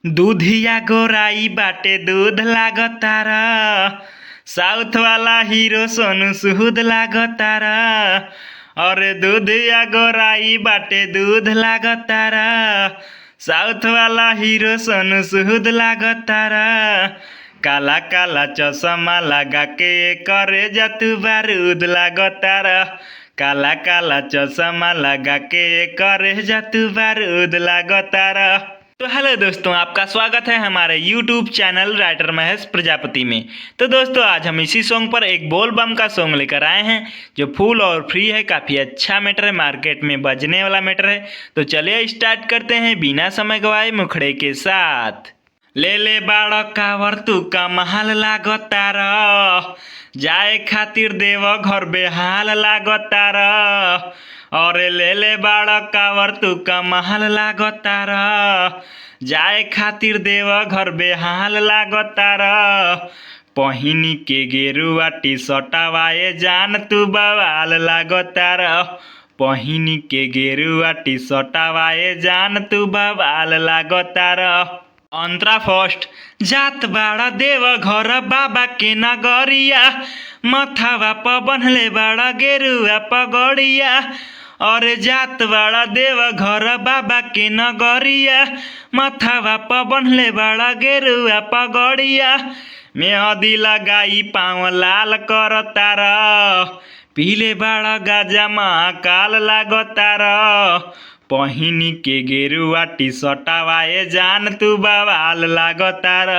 दूधिया गोराई बाटे दूध लागतारा। साउथ वाला हीरो सोनू सूद लागतारा। अरे दूधिया गोराई बाटे दूध लागतारा। साउथ वाला हीरो सोनू सूद लागतारा। काला काला चश्मा लगा के करे जतु बारूद लागतारा। काला काला चश्मा लगा के करे जतु बारूद लागतारा। तो हेलो दोस्तों, आपका स्वागत है हमारे YouTube channel writer Mahesh Prajapati में। तो दोस्तों, आज हम इसी सॉन्ग पर एक बोल बम का सॉन्ग लेकर आए हैं जो फुल और फ्री है। काफ़ी अच्छा मैटर है, मार्केट में बजने वाला मैटर है। तो चलिए स्टार्ट करते हैं बिना समय गवाए मुखड़े के साथ। ले ले बाड़ कावर तू कमाल लागतार। जाए खातिर देव घर बेहाल लागतार। अरे ले ले बाड़ कावर तू कमाल लागतार। जाए खातिर देव घर बेहाल लागतार। पहिनी के गेरुआ टी शर्टवाए जान तू बवाल लागतार। पहिनी के गेरुआ टी शर्टवाए जान तू बवाल लागतार। अंतरा फर्स्ट जात बाड़ा देव घर बाबा के नगरिया। मथावा प बनले बाड़ा गेरुआ पगड़िया। और जात बाड़ा देव घर बाबा के नगरिया। मथावा प बनले बाड़ा गेरुआ पगड़िया। मेहदी लगाई पाँव लाल करतार। पीले बाड़ा गाजा महाकाल लागतार। पहिनी के गेरुआ टी शर्टवाए जान तू बवाल लागतार।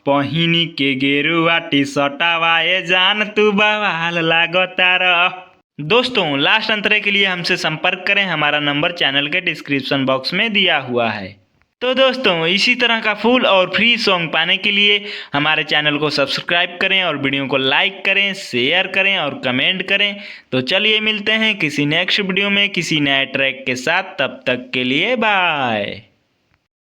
पहिनी के गेरुआ टी शर्टवाए जान तू बवाल लागतार। दोस्तों, लास्ट अंतरे के लिए हमसे संपर्क करें। हमारा नंबर चैनल के डिस्क्रिप्शन बॉक्स में दिया हुआ है। तो दोस्तों, इसी तरह का फुल और फ्री सॉन्ग पाने के लिए हमारे चैनल को सब्सक्राइब करें और वीडियो को लाइक करें, शेयर करें और कमेंट करें। तो चलिए मिलते हैं किसी नेक्स्ट वीडियो में किसी नए ट्रैक के साथ। तब तक के लिए बाय।